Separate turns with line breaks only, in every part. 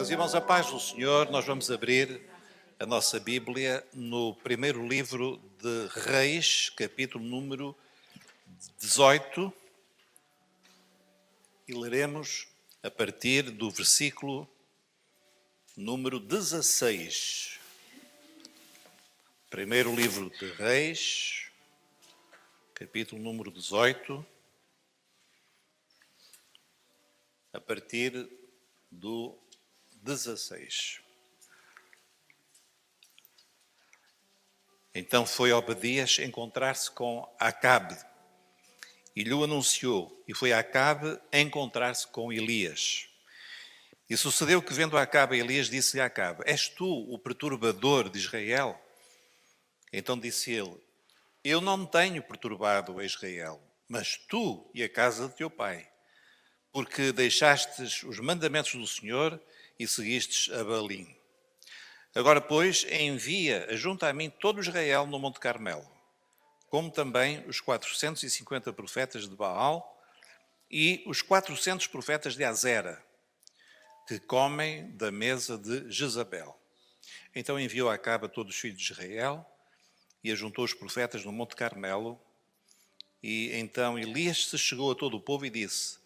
Meus irmãos, a paz do Senhor, nós vamos abrir a nossa Bíblia no primeiro livro de Reis, capítulo número 18, e leremos a partir do versículo número 16. Primeiro livro de Reis, capítulo número 18, a partir do 16. Então foi Obadias encontrar-se com Acabe e lhe anunciou, e foi Acabe encontrar-se com Elias. E sucedeu que, vendo Acabe, Elias disse-lhe a Acabe: És tu o perturbador de Israel? Então disse ele: Eu não tenho perturbado Israel, mas tu e a casa de teu pai, porque deixastes os mandamentos do Senhor e seguistes a Baalim. Agora, pois, envia junto a mim todo Israel no Monte Carmelo, como também os 450 profetas de Baal e os 400 profetas de Azera, que comem da mesa de Jezabel. Então enviou Acabe a todos os filhos de Israel e ajuntou os profetas no Monte Carmelo. E então Elias se chegou a todo o povo e disse: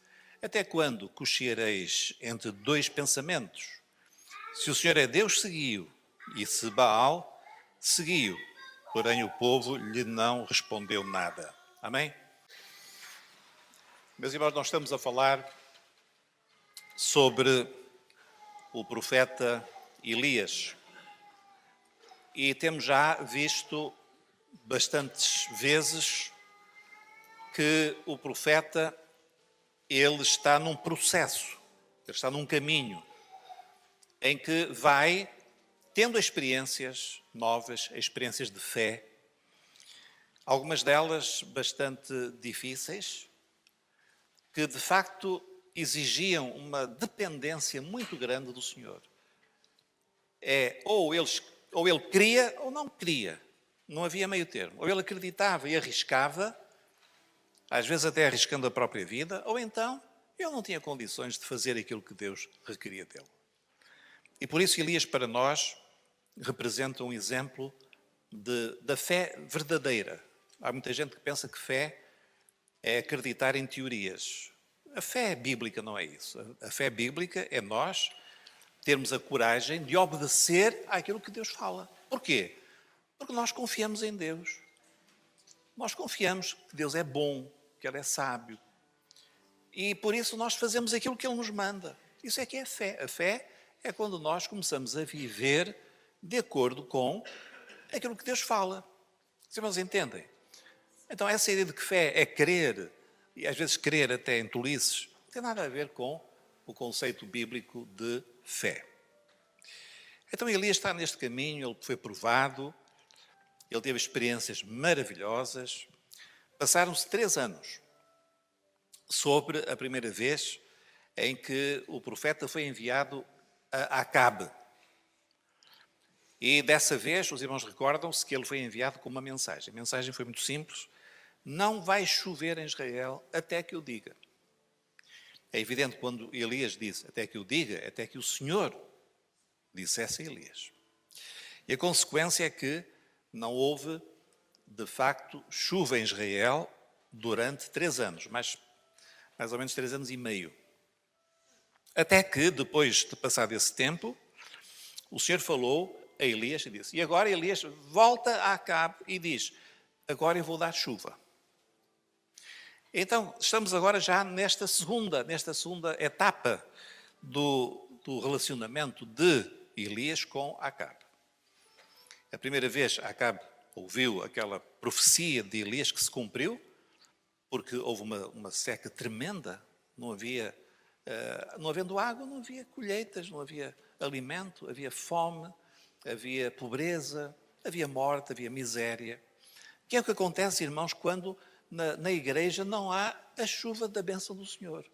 Até quando cocheareis entre dois pensamentos? Se o Senhor é Deus, segui-o, e se Baal, segui-o. Porém o povo lhe não respondeu nada. Amém? Meus irmãos, nós estamos a falar sobre o profeta Elias. E temos já visto bastantes vezes que o profeta, ele está num processo, ele está num caminho em que vai tendo experiências novas, experiências de fé, algumas delas bastante difíceis, que de facto exigiam uma dependência muito grande do Senhor. Ou ele queria ou não queria, não havia meio termo. Ou ele acreditava e arriscava, às vezes até arriscando a própria vida, ou então ele não tinha condições de fazer aquilo que Deus requeria dele. E por isso Elias para nós representa um exemplo da fé verdadeira. Há muita gente que pensa que fé é acreditar em teorias. A fé bíblica não é isso. A fé bíblica é nós termos a coragem de obedecer àquilo que Deus fala. Porquê? Porque nós confiamos em Deus. Nós confiamos que Deus é bom, que Ele é sábio. E por isso nós fazemos aquilo que Ele nos manda. Isso é que é fé. A fé é quando nós começamos a viver de acordo com aquilo que Deus fala. Os irmãos entendem? Então essa ideia de que fé é crer, e às vezes crer até em tolices, não tem nada a ver com o conceito bíblico de fé. Então Elias está neste caminho, ele foi provado, ele teve experiências maravilhosas. Passaram-se 3 anos sobre a primeira vez em que o profeta foi enviado a Acabe. E dessa vez, os irmãos recordam-se que ele foi enviado com uma mensagem. A mensagem foi muito simples: não vai chover em Israel até que eu diga. É evidente quando Elias disse até que eu diga, até que o Senhor dissesse a Elias. E a consequência é que não houve, de facto, chuva em Israel durante 3 anos, mais ou menos 3 anos e meio. Até que, depois de passado esse tempo, o Senhor falou a Elias e disse: E agora Elias volta a Acabe e diz: Agora eu vou dar chuva. Então, estamos agora já nesta segunda etapa do relacionamento de Elias com Acabe. A primeira vez Acabe ouviu aquela profecia de Elias que se cumpriu, porque houve uma seca tremenda, não havendo água, não havia colheitas, não havia alimento, havia fome, havia pobreza, havia morte, havia miséria. Que é o que acontece, irmãos, quando na igreja não há a chuva da bênção do Senhor.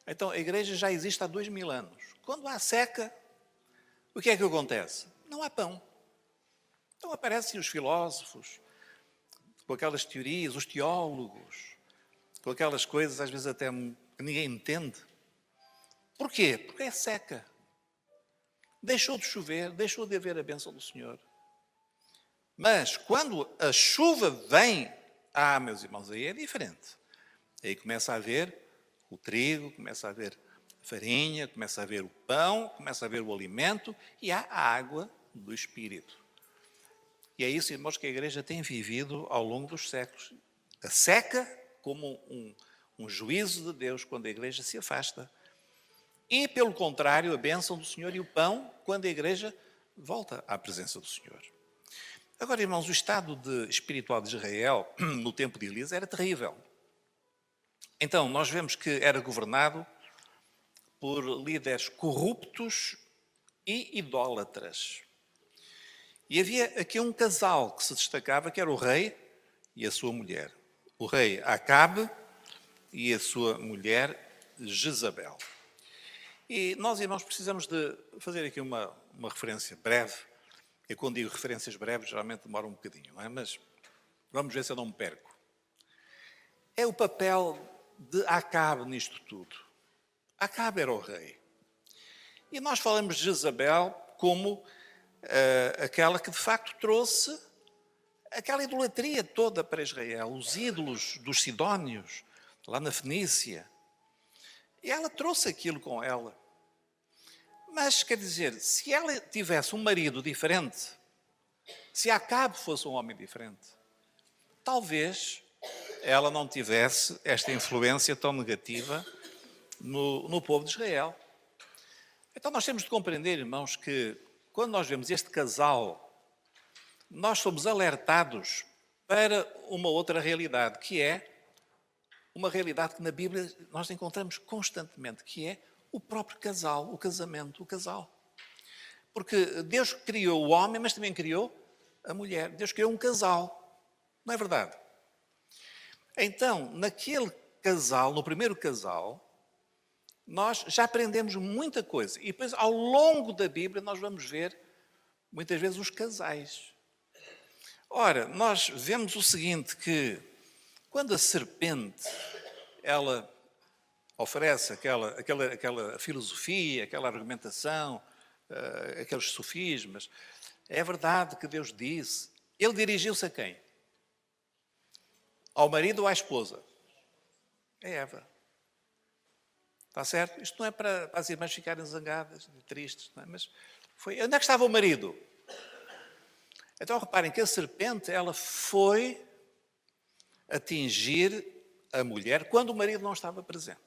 Então, a igreja já existe há 2000 anos. Quando há seca, o que é que acontece? Não há pão. Então aparecem os filósofos, com aquelas teorias, os teólogos, com aquelas coisas, às vezes até que ninguém entende. Porquê? Porque é seca. deixou de chover, deixou de haver a bênção do Senhor. Mas quando a chuva vem, meus irmãos, aí é diferente. Aí começa a haver o trigo, começa a haver a farinha, começa a haver o pão, começa a haver o alimento e há a água do Espírito. E é isso, irmãos, que a igreja tem vivido ao longo dos séculos. A seca como um juízo de Deus quando a igreja se afasta. E, pelo contrário, a bênção do Senhor e o pão quando a igreja volta à presença do Senhor. Agora, irmãos, o estado espiritual de Israel no tempo de Elias era terrível. Então, nós vemos que era governado por líderes corruptos e idólatras. E havia aqui um casal que se destacava, que era o rei e a sua mulher. O rei Acabe e a sua mulher Jezabel. E nós, irmãos, precisamos de fazer aqui uma referência breve. Eu, quando digo referências breves, geralmente demora um bocadinho, não é? Mas vamos ver se eu não me perco. É o papel de Acabe nisto tudo. Acabe era o rei. E nós falamos de Jezabel como aquela que de facto trouxe aquela idolatria toda para Israel, os ídolos dos sidónios, lá na Fenícia. E ela trouxe aquilo com ela. Mas, quer dizer, se ela tivesse um marido diferente, se Acabe fosse um homem diferente, talvez ela não tivesse esta influência tão negativa no povo de Israel. Então nós temos de compreender, irmãos, que quando nós vemos este casal, nós somos alertados para uma outra realidade, que é uma realidade que na Bíblia nós encontramos constantemente, que é o próprio casal, o casamento, o casal. Porque Deus criou o homem, mas também criou a mulher. Deus criou um casal, não é verdade? Então, naquele casal, no primeiro casal, nós já aprendemos muita coisa. E depois, ao longo da Bíblia, nós vamos ver, muitas vezes, os casais. Ora, nós vemos o seguinte, que quando a serpente, ela oferece aquela filosofia, aquela argumentação, aqueles sofismas, é verdade que Deus disse. Ele dirigiu-se a quem? Ao marido ou à esposa? É Eva. Está certo? Isto não é para as irmãs ficarem zangadas, tristes, não é? Mas foi. Onde é que estava o marido? Então reparem que a serpente, ela foi atingir a mulher quando o marido não estava presente.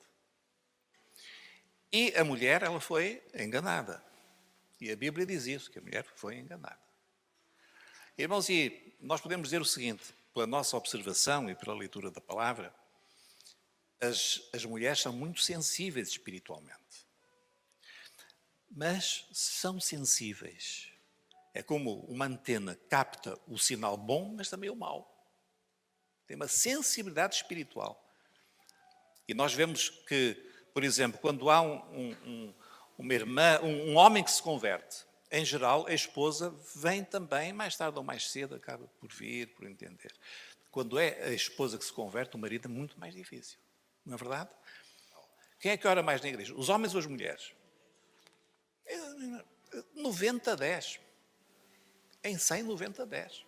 E a mulher, ela foi enganada. E a Bíblia diz isso, que a mulher foi enganada. Irmãos, e nós podemos dizer o seguinte, pela nossa observação e pela leitura da palavra, as mulheres são muito sensíveis espiritualmente. Mas são sensíveis. É como uma antena capta o sinal bom, mas também o mau. Tem uma sensibilidade espiritual. E nós vemos que, por exemplo, quando há uma irmã, um homem que se converte, em geral, a esposa vem também, mais tarde ou mais cedo, acaba por vir, por entender. Quando é a esposa que se converte, o marido é muito mais difícil. Não é verdade? Quem é que ora mais na igreja? Os homens ou as mulheres? 90-10. Em 100, 90-10.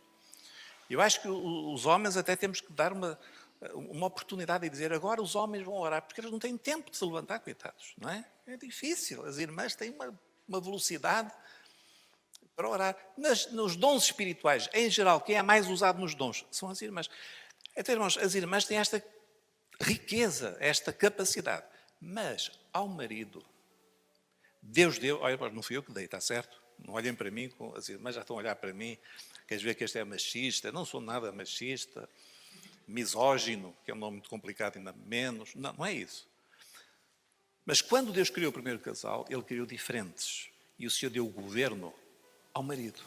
Eu acho que os homens até temos que dar uma oportunidade de dizer agora os homens vão orar, porque eles não têm tempo de se levantar, coitados, não é? É difícil. As irmãs têm uma velocidade para orar. Nos dons espirituais, em geral, quem é mais usado nos dons são as irmãs. Então, irmãos, as irmãs têm esta riqueza, esta capacidade. Mas ao marido, Deus deu, olha, não fui eu que dei, está certo? Não olhem para mim, as irmãs já estão a olhar para mim, queres ver que este é machista? Eu não sou nada machista, misógino, que é um nome muito complicado, ainda menos. Não, não é isso. Mas quando Deus criou o primeiro casal, Ele criou diferentes. E o Senhor deu o governo ao marido.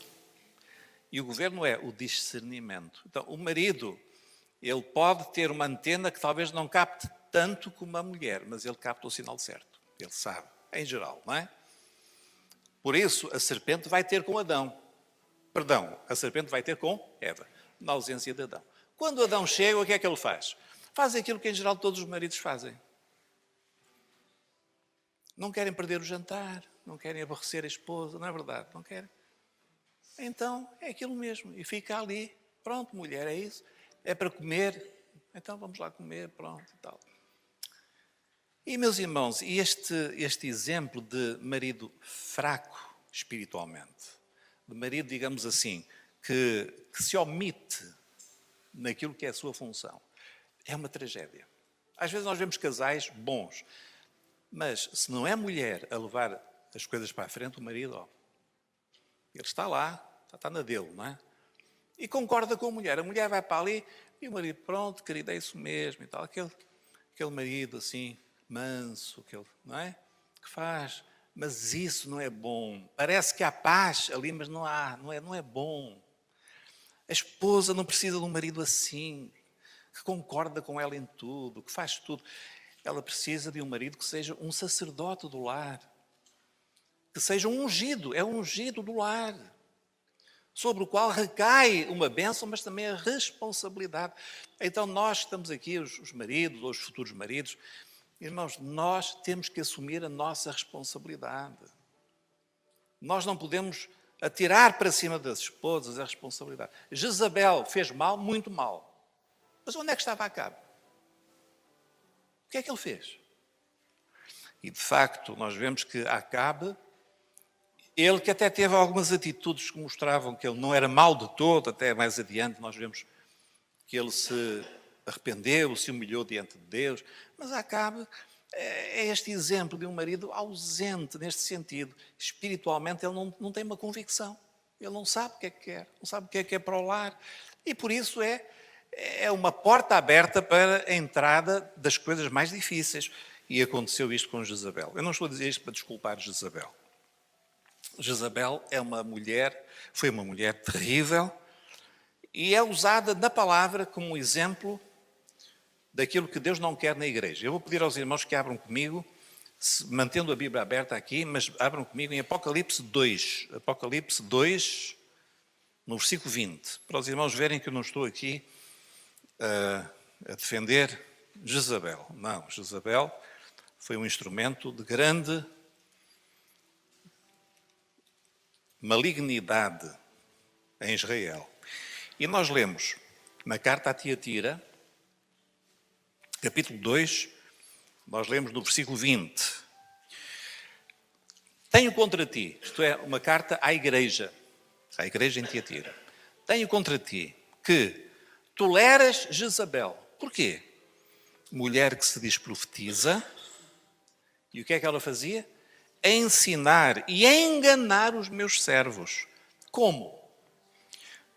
E o governo é o discernimento. Então, o marido, ele pode ter uma antena que talvez não capte tanto como a mulher, mas ele capta o sinal certo. Ele sabe, em geral, não é? Por isso, a serpente vai ter com Adão. Perdão, a serpente vai ter com Eva, na ausência de Adão. Quando Adão chega, o que é que ele faz? Faz aquilo que, em geral, todos os maridos fazem. Não querem perder o jantar. não querem aborrecer a esposa, não é verdade? Não querem. Então, é aquilo mesmo. E fica ali. Pronto, mulher, é isso. É para comer. Então, vamos lá comer, pronto e tal. E, meus irmãos, este exemplo de marido fraco espiritualmente, de marido, digamos assim, que se omite naquilo que é a sua função, é uma tragédia. Às vezes nós vemos casais bons, mas se não é a mulher a levar as coisas para a frente, o marido, ele está lá, está na dele, não é? E concorda com a mulher vai para ali e o marido, pronto, querida, é isso mesmo e tal. Aquele marido assim, manso, não é? Que faz, mas isso não é bom. Parece que há paz ali, mas não há, não é bom. A esposa não precisa de um marido assim, que concorda com ela em tudo, que faz tudo. Ela precisa de um marido que seja um sacerdote do lar, que seja um ungido, é um ungido do lar, sobre o qual recai uma bênção, mas também a responsabilidade. Então nós estamos aqui, os maridos ou os futuros maridos, irmãos, nós temos que assumir a nossa responsabilidade. Nós não podemos atirar para cima das esposas a responsabilidade. Jezabel fez mal, muito mal. Mas onde é que estava Acabe? O que é que ele fez? E de facto, nós vemos que Acabe, ele que até teve algumas atitudes que mostravam que ele não era mau de todo, até mais adiante nós vemos que ele se arrependeu, se humilhou diante de Deus, mas Acabe é este exemplo de um marido ausente neste sentido. Espiritualmente ele não tem uma convicção, ele não sabe o que é que quer, não sabe o que é para o lar, e por isso é uma porta aberta para a entrada das coisas mais difíceis. E aconteceu isto com Jezabel. Eu não estou a dizer isto para desculpar Jezabel. Jezabel foi uma mulher terrível e é usada na palavra como um exemplo daquilo que Deus não quer na igreja. Eu vou pedir aos irmãos que abram comigo, mantendo a Bíblia aberta aqui, mas abram comigo em Apocalipse 2. Apocalipse 2, no versículo 20. Para os irmãos verem que eu não estou aqui a defender Jezabel. Não, Jezabel foi um instrumento de grande malignidade em Israel. E nós lemos na carta a Tiatira, capítulo 2, nós lemos no versículo 20. Tenho contra ti, isto é, uma carta à igreja em Tiatira. Tenho contra ti que toleras Jezabel. Porquê? Mulher que se diz profetiza. E o que é que ela fazia? A ensinar e a enganar os meus servos. Como?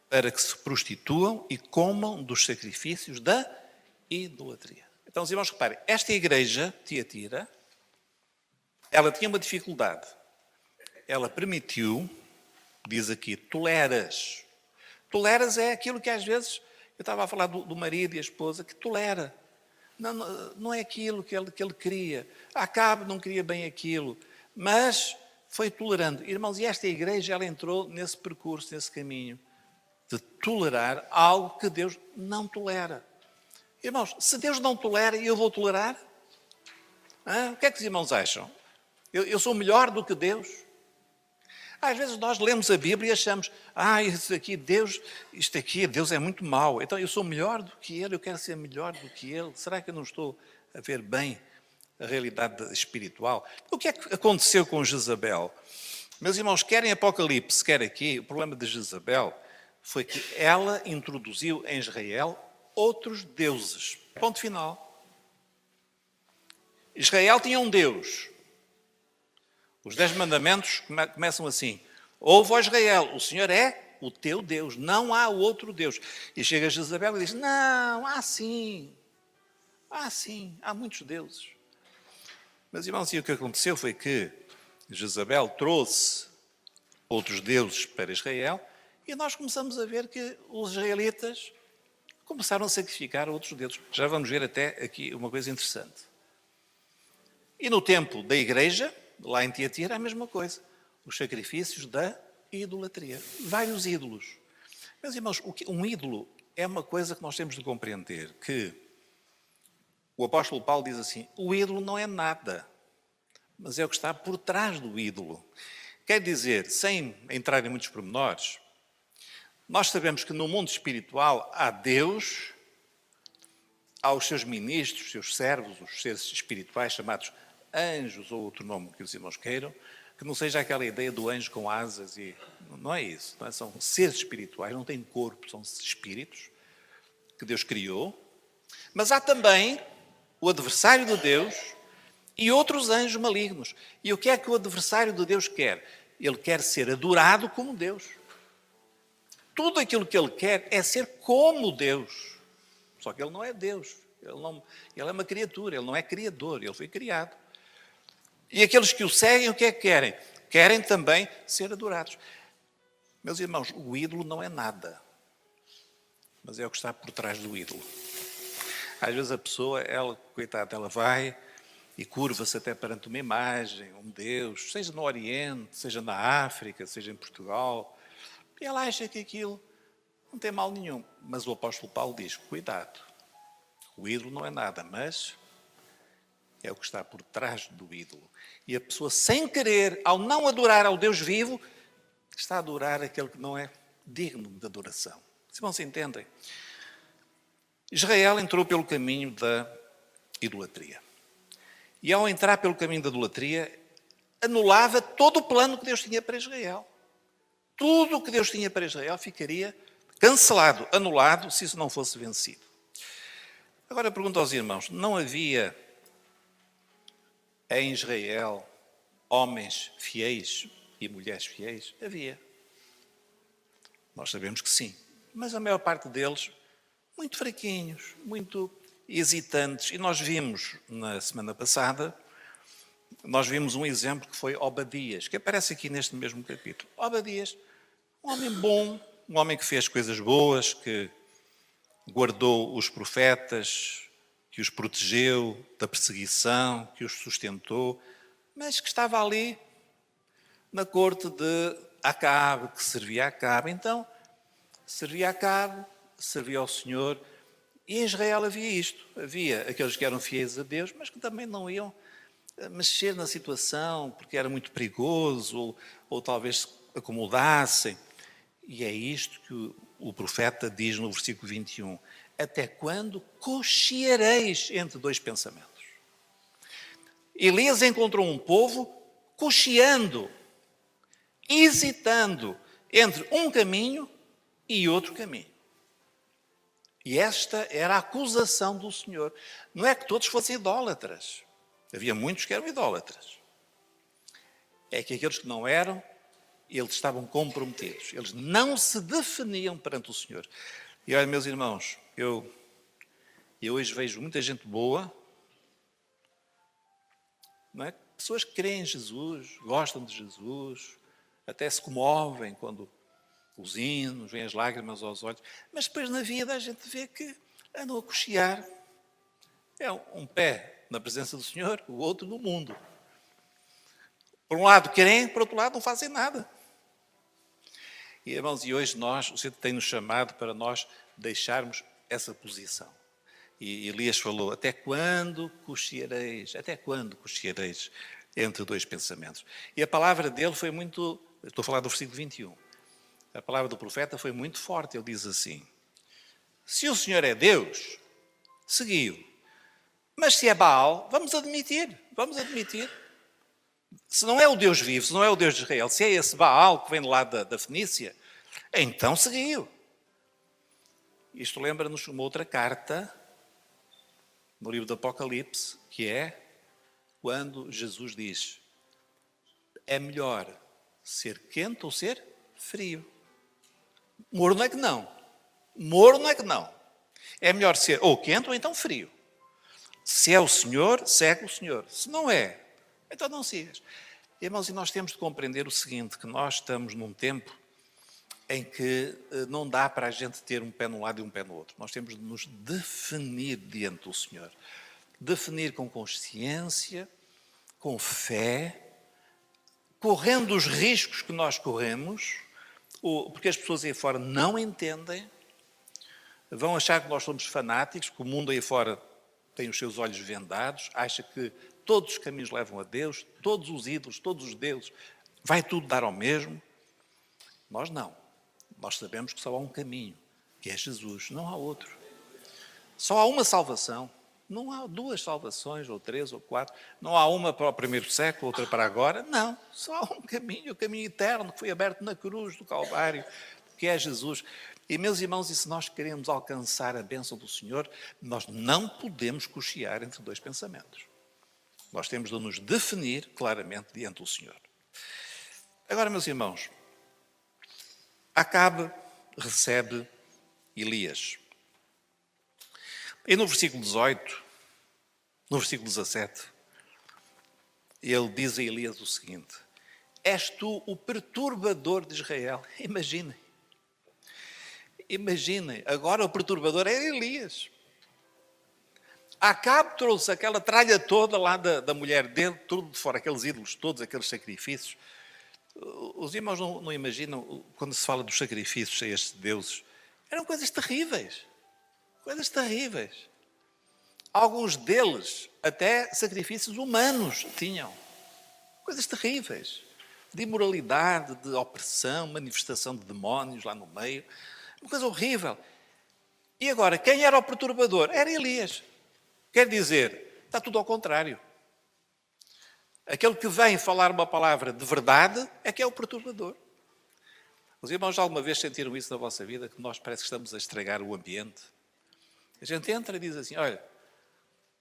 Para que se prostituam e comam dos sacrifícios da idolatria. Então, os irmãos, reparem, esta igreja, Tiatira, ela tinha uma dificuldade. Ela permitiu, diz aqui, toleras. Toleras é aquilo que às vezes, eu estava a falar do marido e a esposa, que tolera. Não é aquilo que ele queria. Acabe não queria bem aquilo, mas foi tolerando. Irmãos, e esta igreja, ela entrou nesse percurso, nesse caminho, de tolerar algo que Deus não tolera. Irmãos, se Deus não tolera, eu vou tolerar? O que é que os irmãos acham? Eu sou melhor do que Deus? Às vezes nós lemos a Bíblia e achamos, Deus é muito mau, então eu sou melhor do que Ele, eu quero ser melhor do que Ele. Será que eu não estou a ver bem a realidade espiritual? O que é que aconteceu com Jezabel? Meus irmãos, quer em Apocalipse, quer aqui, o problema de Jezabel foi que ela introduziu em Israel outros deuses. Ponto final. Israel tinha um Deus. Os 10 mandamentos começam assim. Ouve, ó Israel, o Senhor é o teu Deus, não há outro Deus. E chega Jezabel e diz, não, há sim, há muitos deuses. Mas, irmãos, e o que aconteceu foi que Jezabel trouxe outros deuses para Israel e nós começamos a ver que os israelitas começaram a sacrificar outros deuses. Já vamos ver até aqui uma coisa interessante. E no tempo da igreja, lá em Tiatira, a mesma coisa. Os sacrifícios da idolatria. Vários ídolos. Meus irmãos, um ídolo é uma coisa que nós temos de compreender, que o apóstolo Paulo diz assim, o ídolo não é nada. mas é o que está por trás do ídolo. Quer dizer, sem entrar em muitos pormenores, nós sabemos que no mundo espiritual há Deus, há os seus ministros, os seus servos, os seres espirituais chamados anjos, ou outro nome que os irmãos queiram, que não seja aquela ideia do anjo com asas, e não é isso. Não é? São seres espirituais, não têm corpo, são espíritos que Deus criou. Mas há também o adversário de Deus e outros anjos malignos. E o que é que o adversário de Deus quer? Ele quer ser adorado como Deus. Tudo aquilo que ele quer é ser como Deus. Só que ele não é Deus. Ele é uma criatura, ele não é criador, ele foi criado. E aqueles que o seguem, o que é que querem? Querem também ser adorados. Meus irmãos, o ídolo não é nada, mas é o que está por trás do ídolo. Às vezes a pessoa, ela, coitada, ela vai e curva-se até perante uma imagem, um Deus, seja no Oriente, seja na África, seja em Portugal, e ela acha que aquilo não tem mal nenhum. Mas o apóstolo Paulo diz, cuidado, o ídolo não é nada, mas é o que está por trás do ídolo. E a pessoa, sem querer, ao não adorar ao Deus vivo, está a adorar aquele que não é digno de adoração. Se não se entendem? Israel entrou pelo caminho da idolatria. E ao entrar pelo caminho da idolatria, anulava todo o plano que Deus tinha para Israel. Tudo o que Deus tinha para Israel ficaria cancelado, anulado, se isso não fosse vencido. Agora pergunto aos irmãos, não havia em Israel homens fiéis e mulheres fiéis? Havia. Nós sabemos que sim. Mas a maior parte deles, muito fraquinhos, muito hesitantes. E nós vimos, na semana passada, nós vimos um exemplo que foi Obadias, que aparece aqui neste mesmo capítulo. Obadias, um homem bom, um homem que fez coisas boas, que guardou os profetas, que os protegeu da perseguição, que os sustentou, mas que estava ali na corte de Acabe, que servia a Acabe. Então, servia a Acabe, servia ao Senhor, e em Israel havia isto. Havia aqueles que eram fiéis a Deus, mas que também não iam mexer na situação, porque era muito perigoso, ou talvez se acomodassem. E é isto que o profeta diz no versículo 21. Até quando cocheareis entre dois pensamentos? Elias encontrou um povo cocheando, hesitando entre um caminho e outro caminho. E esta era a acusação do Senhor. Não é que todos fossem idólatras. Havia muitos que eram idólatras. É que aqueles que não eram, eles estavam comprometidos. Eles não se definiam perante o Senhor. E olha, meus irmãos, eu hoje vejo muita gente boa, não é? Pessoas que creem em Jesus, gostam de Jesus, até se comovem quando os hinos, vêm as lágrimas aos olhos, mas depois na vida a gente vê que andam a cochear. É um pé na presença do Senhor, o outro no mundo. Por um lado querem, por outro lado não fazem nada. E, irmãos, e hoje o Senhor tem-nos chamado para nós deixarmos essa posição. E Elias falou, até quando cocheareis? Até quando cocheareis entre dois pensamentos? E a palavra dele foi muito, estou a falar do versículo 21, a palavra do profeta foi muito forte. Ele diz assim, se o Senhor é Deus, seguiu. Mas se é Baal, vamos admitir. Se não é o Deus vivo, se não é o Deus de Israel, se é esse Baal que vem lá da Fenícia, então seguiu. Isto lembra-nos uma outra carta, no livro do Apocalipse, que é quando Jesus diz, é melhor ser quente ou ser frio. Morno é que não. É melhor ser ou quente ou então frio. Se é o Senhor, segue o Senhor. Se não é, então não sigas. Irmãos, e nós temos de compreender o seguinte, que nós estamos num tempo em que não dá para a gente ter um pé num lado e um pé no outro. Nós temos de nos definir diante do Senhor. Definir com consciência, com fé, correndo os riscos que nós corremos, porque as pessoas aí fora não entendem, vão achar que nós somos fanáticos, que o mundo aí fora tem os seus olhos vendados, acha que todos os caminhos levam a Deus, todos os ídolos, todos os deuses, vai tudo dar ao mesmo. Nós não. Nós sabemos que só há um caminho, que é Jesus, não há outro. Só há uma salvação. Não há duas salvações, ou três, ou quatro. Não há uma para o primeiro século, outra para agora. Não, só há um caminho, o caminho eterno que foi aberto na cruz do Calvário, que é Jesus. E, meus irmãos, e se nós queremos alcançar a bênção do Senhor, nós não podemos cochear entre dois pensamentos. Nós temos de nos definir claramente diante do Senhor. Agora, meus irmãos, Acabe recebe Elias. E no versículo 18, no versículo 17, ele diz a Elias o seguinte: és tu o perturbador de Israel. Imaginem, agora o perturbador é Elias. Acabe trouxe aquela tralha toda lá da mulher dele, tudo de fora, aqueles ídolos todos, aqueles sacrifícios. Os irmãos não imaginam, quando se fala dos sacrifícios a estes deuses, eram coisas terríveis. Coisas terríveis. Alguns deles até sacrifícios humanos tinham. Coisas terríveis. De imoralidade, de opressão, manifestação de demónios lá no meio. Uma coisa horrível. E agora, quem era o perturbador? Era Elias. Quer dizer, está tudo ao contrário. Aquele que vem falar uma palavra de verdade é que é o perturbador. Os irmãos já alguma vez sentiram isso na vossa vida, que nós parece que estamos a estragar o ambiente? A gente entra e diz assim, olha,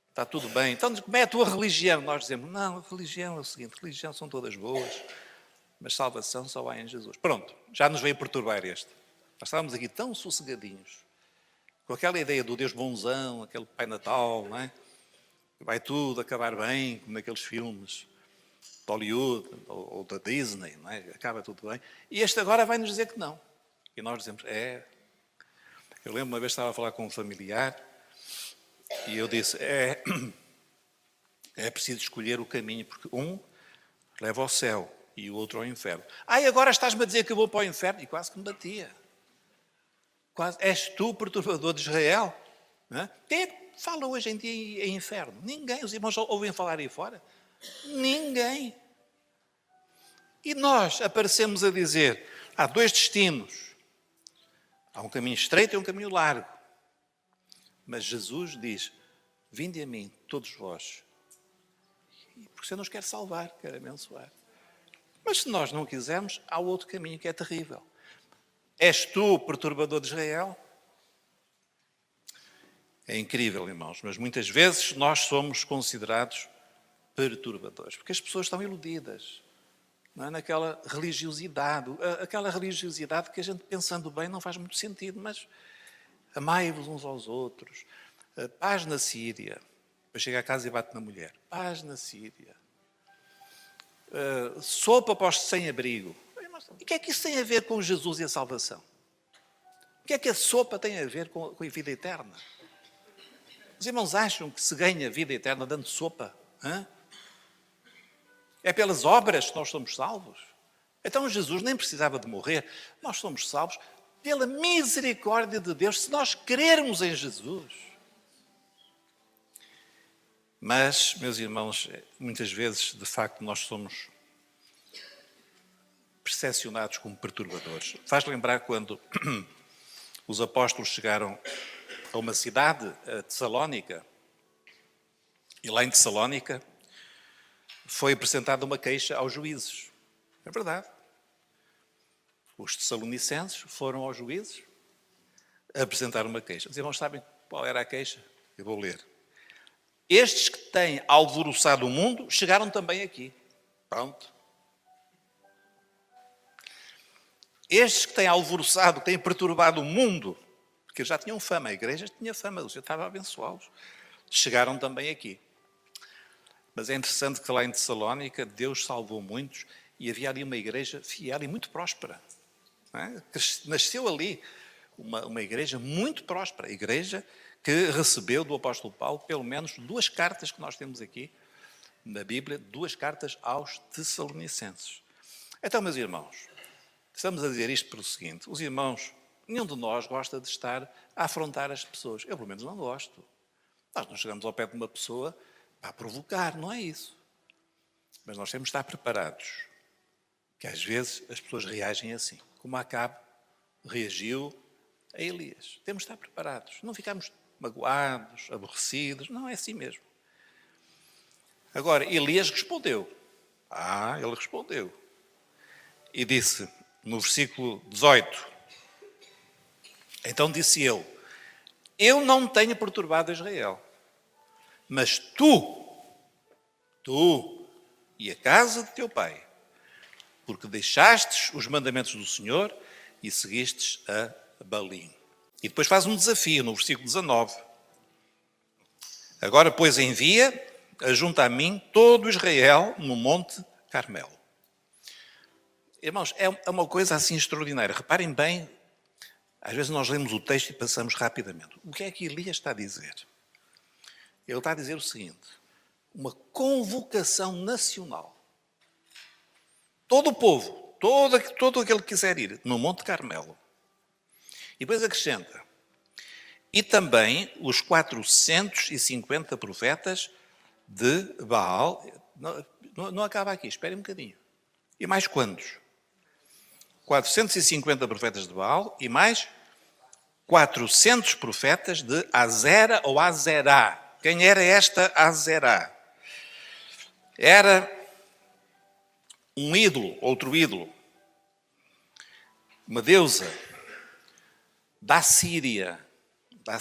está tudo bem, então como é a tua religião? Nós dizemos, não, a religião é o seguinte, religião são todas boas, mas salvação só há em Jesus. Pronto, já nos veio perturbar este. Nós estávamos aqui tão sossegadinhos, com aquela ideia do Deus bonzão, aquele Pai Natal, não é? Vai tudo acabar bem, como naqueles filmes de Hollywood ou da Disney, não é? Acaba tudo bem. E este agora vai nos dizer que não. E nós dizemos, Eu lembro uma vez estava a falar com um familiar e eu disse, é preciso escolher o caminho, porque um leva ao céu e o outro ao inferno. E agora estás-me a dizer que eu vou para o inferno? E quase que me batia. Quase, és tu, perturbador de Israel? Não é? Quem é que fala hoje em dia em inferno? Ninguém. Os irmãos ouvem falar aí fora? Ninguém. E nós aparecemos a dizer, há dois destinos. Há um caminho estreito e um caminho largo. Mas Jesus diz, vinde a mim, todos vós. Porque o Senhor nos quer salvar, quer abençoar. Mas se nós não quisermos, há outro caminho que é terrível. És tu, perturbador de Israel? É incrível, irmãos, mas muitas vezes nós somos considerados perturbadores, porque as pessoas estão iludidas, não é? Naquela religiosidade, aquela religiosidade que a gente, pensando bem, não faz muito sentido, mas amai-vos uns aos outros, paz na Síria, depois chega a casa e bate na mulher, paz na Síria, sopa para os sem-abrigo. E o que é que isso tem a ver com Jesus e a salvação? O que é que a sopa tem a ver com a vida eterna? Os irmãos acham que se ganha vida eterna dando sopa? É pelas obras que nós somos salvos? Então Jesus nem precisava de morrer. Nós somos salvos pela misericórdia de Deus, se nós crermos em Jesus. Mas, meus irmãos, muitas vezes, de facto, nós somos percepcionados como perturbadores. Faz lembrar quando os apóstolos chegaram a uma cidade, a Tessalónica, e lá em Tessalónica foi apresentada uma queixa aos juízes. É verdade. Os tessalonicenses foram aos juízes apresentar uma queixa. Os irmãos sabem qual era a queixa? Eu vou ler. Estes que têm alvoroçado o mundo chegaram também aqui. Pronto. Estes que têm alvoroçado, que têm perturbado o mundo, porque já tinham fama, a igreja tinha fama, o Senhor estava a abençoá-los, chegaram também aqui. Mas é interessante que lá em Tessalónica Deus salvou muitos e havia ali uma igreja fiel e muito próspera. Não é? Nasceu ali uma igreja muito próspera, a igreja que recebeu do apóstolo Paulo pelo menos 2 cartas que nós temos aqui na Bíblia, 2 cartas aos Tessalonicenses. Então, meus irmãos, estamos a dizer isto pelo seguinte, os irmãos, nenhum de nós gosta de estar a afrontar as pessoas. Eu, pelo menos, não gosto. Nós não chegamos ao pé de uma pessoa para provocar, não é isso. Mas nós temos de estar preparados, que às vezes as pessoas reagem assim, como Acabe reagiu a Elias. Temos de estar preparados, não ficarmos magoados, aborrecidos, não é assim mesmo. Agora, Elias respondeu. Ele respondeu. E disse, no versículo 18, então disse ele, eu não tenho perturbado Israel, mas tu e a casa de teu pai, porque deixastes os mandamentos do Senhor e seguistes a Baalim. E depois faz um desafio no versículo 19. Agora, pois, ajunta a mim todo Israel no monte Carmelo. Irmãos, é uma coisa assim extraordinária. Reparem bem, às vezes nós lemos o texto e passamos rapidamente. O que é que Elias está a dizer? Ele está a dizer o seguinte, uma convocação nacional. Todo o povo, todo aquele que quiser ir no Monte Carmelo. E depois acrescenta, e também os 450 profetas de Baal. Não acaba aqui, esperem um bocadinho. E mais quantos? 450 profetas de Baal e mais 400 profetas de Azera ou Azerá. Quem era esta Azerá? Era um ídolo, outro ídolo, uma deusa da Síria. A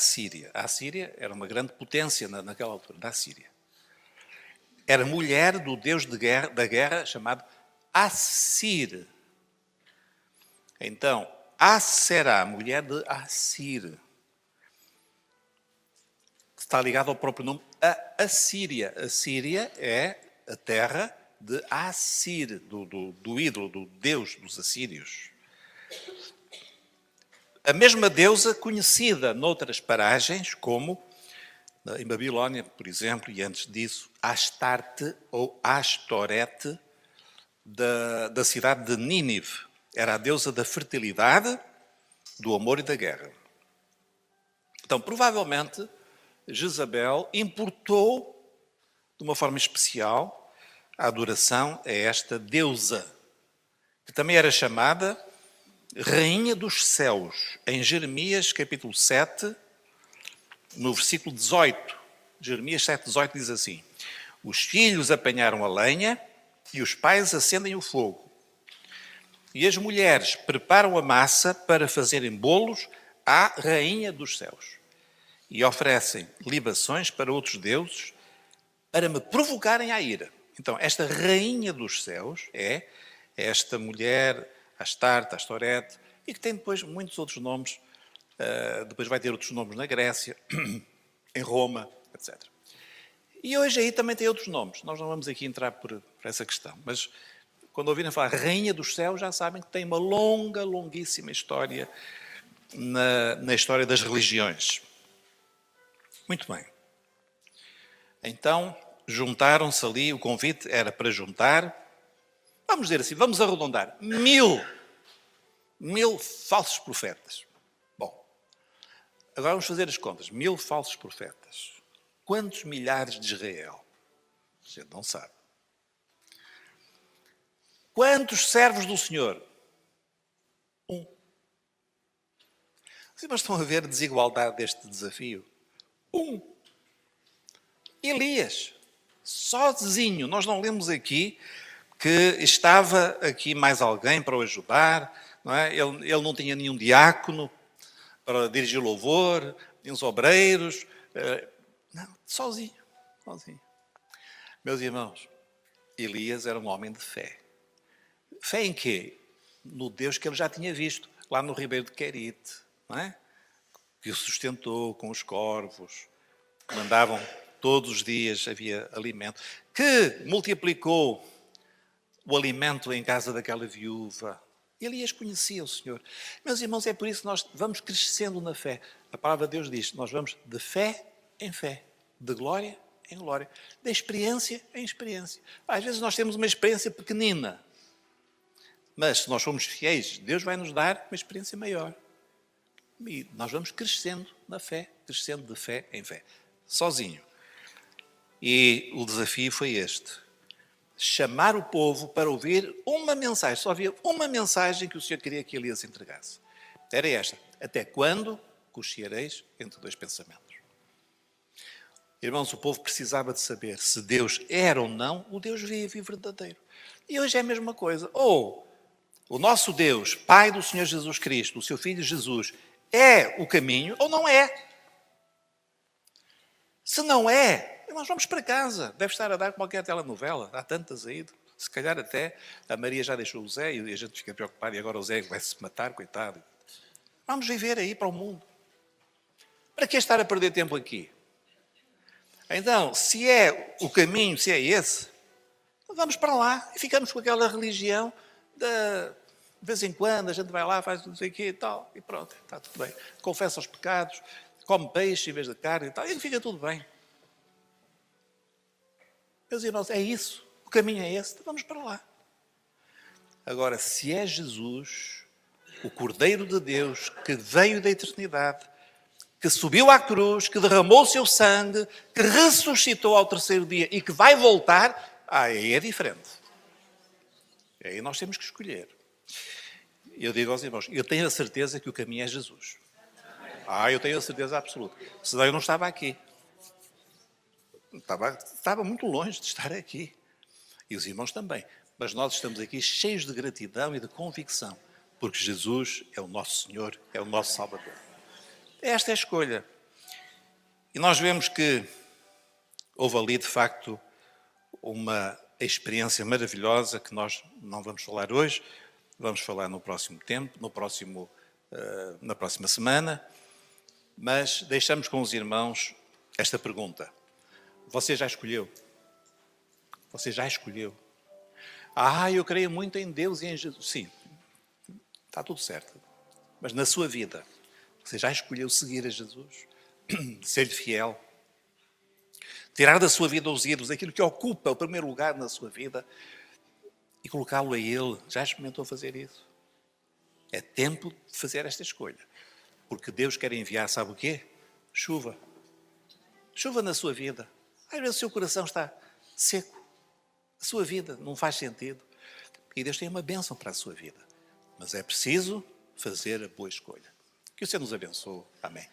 Síria era uma grande potência naquela altura, da Síria. Era mulher do deus da guerra chamado Assir. Então, Aserá, mulher de Assir, está ligado ao próprio nome, a Assíria. A Síria é a terra de Assir, do ídolo, do deus dos assírios. A mesma deusa conhecida noutras paragens, como em Babilónia, por exemplo, e antes disso, Astarte ou Astorete, da cidade de Nínive. Era a deusa da fertilidade, do amor e da guerra. Então, provavelmente, Jezabel importou, de uma forma especial, a adoração a esta deusa, que também era chamada Rainha dos Céus, em Jeremias capítulo 7, no versículo 18. Jeremias 7, 18 diz assim, os filhos apanharam a lenha e os pais acendem o fogo. E as mulheres preparam a massa para fazerem bolos à Rainha dos Céus. E oferecem libações para outros deuses para me provocarem à ira. Então, esta Rainha dos Céus é esta mulher, Astarte, Astorete, e que tem depois muitos outros nomes. Depois vai ter outros nomes na Grécia, em Roma, etc. E hoje aí também tem outros nomes. Nós não vamos aqui entrar por essa questão, mas quando ouvirem falar Rainha dos Céus, já sabem que tem uma longuíssima história na história das religiões. Muito bem. Então, juntaram-se ali, o convite era para juntar, vamos dizer assim, vamos arredondar, 1000 falsos profetas. Bom, agora vamos fazer as contas. 1000 falsos profetas. Quantos milhares de Israel? A gente não sabe. Quantos servos do Senhor? 1. Mas estão a ver a desigualdade deste desafio? 1. Elias, sozinho. Nós não lemos aqui que estava aqui mais alguém para o ajudar, não é? Ele não tinha nenhum diácono para dirigir o louvor, nem os obreiros. Não, sozinho. Meus irmãos, Elias era um homem de fé. Fé em quê? No Deus que ele já tinha visto, lá no Ribeiro de Querite, não é? Que o sustentou com os corvos, que mandavam todos os dias, havia alimento, que multiplicou o alimento em casa daquela viúva. Elias conhecia o Senhor. Meus irmãos, é por isso que nós vamos crescendo na fé. A palavra de Deus diz, nós vamos de fé em fé, de glória em glória, de experiência em experiência. Às vezes nós temos uma experiência pequenina, mas se nós formos fiéis, Deus vai nos dar uma experiência maior. E nós vamos crescendo na fé, crescendo de fé em fé. Sozinho. E o desafio foi este: chamar o povo para ouvir uma mensagem. Só havia uma mensagem que o Senhor queria que Elias entregasse. Era esta: até quando cocheareis entre dois pensamentos? Irmãos, o povo precisava de saber se Deus era ou não o Deus vivo e verdadeiro. E hoje é a mesma coisa. Ou o nosso Deus, Pai do Senhor Jesus Cristo, o seu Filho Jesus, é o caminho ou não é. Se não é, nós vamos para casa. Deve estar a dar qualquer telenovela. Há tantas aí. Se calhar até a Maria já deixou o Zé e a gente fica preocupado e agora o Zé vai se matar, coitado. Vamos viver aí para o mundo. Para que estar a perder tempo aqui? Então, se é o caminho, se é esse, vamos para lá e ficamos com aquela religião de vez em quando a gente vai lá, faz não sei o quê e tal, e pronto, está tudo bem. Confessa os pecados, come peixe em vez de carne e tal, e fica tudo bem. Meus irmãos, é isso, o caminho é esse, vamos para lá. Agora, se é Jesus, o Cordeiro de Deus, que veio da eternidade, que subiu à cruz, que derramou o seu sangue, que ressuscitou ao terceiro dia e que vai voltar, aí é diferente. Aí nós temos que escolher. Eu digo aos irmãos, eu tenho a certeza que o caminho é Jesus. Eu tenho a certeza absoluta. Senão eu não estava aqui. Estava muito longe de estar aqui. E os irmãos também. Mas nós estamos aqui cheios de gratidão e de convicção, porque Jesus é o nosso Senhor, é o nosso Salvador. Esta é a escolha. E nós vemos que houve ali, de facto, uma experiência maravilhosa que nós não vamos falar hoje, vamos falar no próximo tempo, na próxima semana, mas deixamos com os irmãos esta pergunta. Você já escolheu? Você já escolheu? Eu creio muito em Deus e em Jesus. Sim, está tudo certo. Mas na sua vida, você já escolheu seguir a Jesus? Ser-lhe fiel? Tirar da sua vida os ídolos, aquilo que ocupa o primeiro lugar na sua vida e colocá-lo a Ele. Já experimentou fazer isso? É tempo de fazer esta escolha. Porque Deus quer enviar, sabe o quê? Chuva. Chuva na sua vida. Às vezes o seu coração está seco. A sua vida não faz sentido. E Deus tem uma bênção para a sua vida. Mas é preciso fazer a boa escolha. Que o Senhor nos abençoe. Amém.